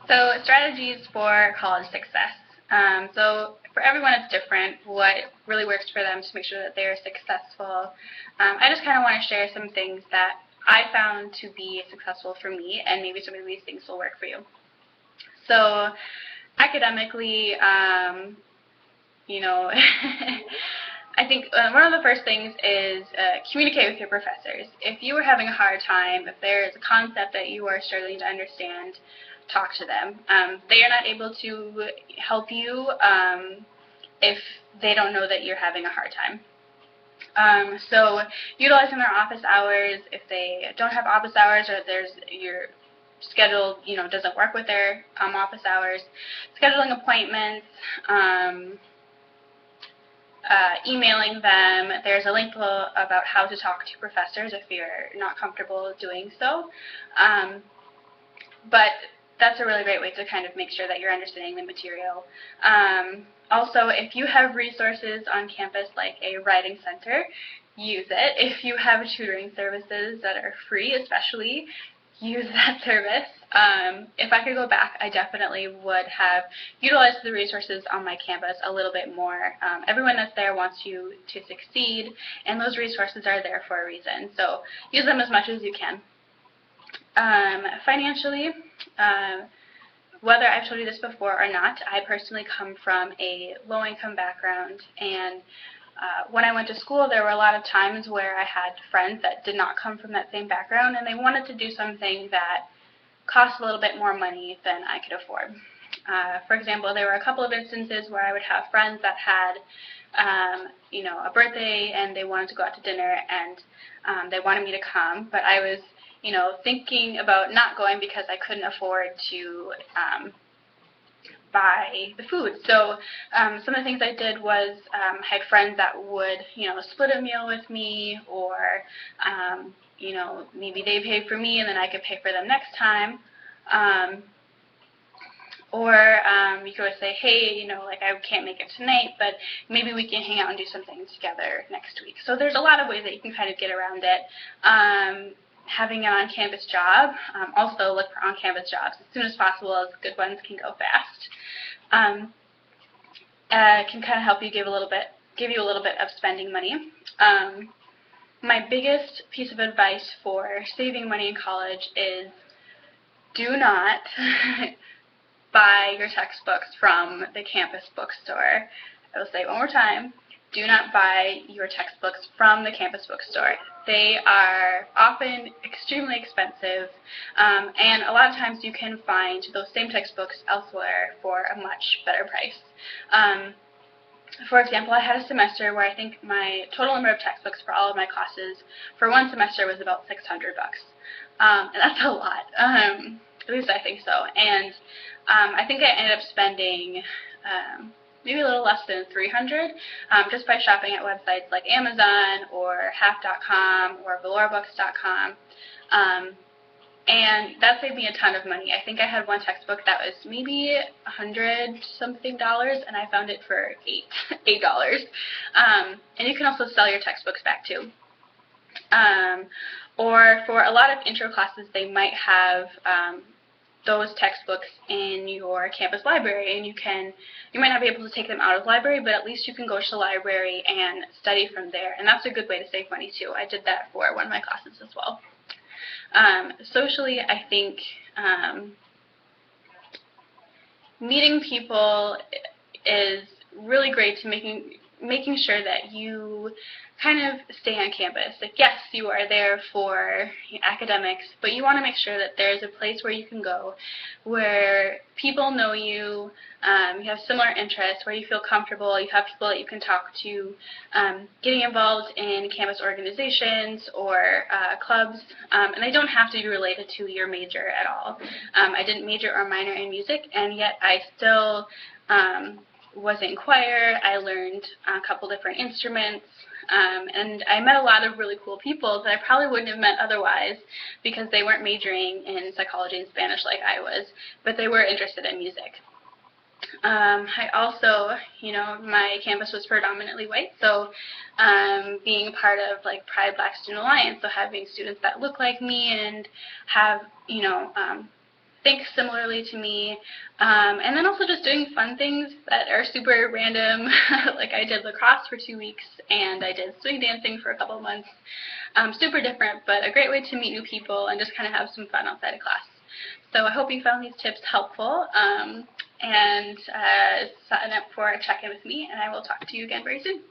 So strategies for college success. So for everyone it's different what really works for them to make sure that they're successful. I just kind of want to share some things that I found to be successful for me, and maybe some of these things will work for you. So academically, you know, I think one of the first things is communicate with your professors. If you are having a hard time, if there is a concept that you are struggling to understand, talk to them. They are not able to help you if they don't know that you're having a hard time. So utilizing their office hours, if they don't have office hours or there's your schedule, doesn't work with their office hours, scheduling appointments, emailing them. There's a link below about how to talk to professors if you're not comfortable doing so. But that's a really great way to kind of make sure that you're understanding the material. Also, if you have resources on campus like a writing center, use it. If you have tutoring services that are free, especially, use that service. If I could go back, I definitely would have utilized the resources on my campus a little bit more. Everyone that's there wants you to succeed, and those resources are there for a reason. So use them as much as you can. Financially, whether I've told you this before or not, I personally come from a low-income background, and when I went to school, there were a lot of times where I had friends that did not come from that same background, and they wanted to do something that cost a little bit more money than I could afford. For example, there were a couple of instances where I would have friends that had a birthday and they wanted to go out to dinner, and they wanted me to come, but I was thinking about not going because I couldn't afford to buy the food. So some of the things I did was I had friends that would, split a meal with me, or, maybe they paid for me and then I could pay for them next time. Or you could always say, hey, I can't make it tonight, but maybe we can hang out and do something together next week. So there's a lot of ways that you can kind of get around it. Having an on-campus job, also look for on-campus jobs as soon as possible, as good ones can go fast. Can kind of help you give you a little bit of spending money. My biggest piece of advice for saving money in college is do not buy your textbooks from the campus bookstore. I will say it one more time. Do not buy your textbooks from the campus bookstore. They are often extremely expensive, and a lot of times you can find those same textbooks elsewhere for a much better price. For example, I had a semester where I think my total number of textbooks for all of my classes for one semester was about $600. And that's a lot. At least I think so. And I think I ended up spending maybe a little less than $300 just by shopping at websites like Amazon or Half.com or ValoraBooks.com. And that saved me a ton of money. I think I had one textbook that was maybe $100-something, and I found it for $8. And you can also sell your textbooks back too. Or for a lot of intro classes, they might have those textbooks in your campus library, and you might not be able to take them out of the library, but at least you can go to the library and study from there, and that's a good way to save money too. I did that for one of my classes as well. Socially, I think meeting people is really great to making sure that you kind of stay on campus. Like, yes, you are there for academics, but you want to make sure that there's a place where you can go where people know you, you have similar interests, where you feel comfortable, you have people that you can talk to, getting involved in campus organizations or clubs, and they don't have to be related to your major at all. I didn't major or minor in music, and yet I still was in choir. I learned a couple different instruments, and I met a lot of really cool people that I probably wouldn't have met otherwise because they weren't majoring in psychology and Spanish like I was, but they were interested in music. I also, my campus was predominantly white, so being part of like Pride Black Student Alliance, so having students that look like me and have, think similarly to me, and then also just doing fun things that are super random. Like I did lacrosse for 2 weeks, and I did swing dancing for a couple of months. Super different, but a great way to meet new people and just kind of have some fun outside of class. So I hope you found these tips helpful, and sign up for a check-in with me, and I will talk to you again very soon.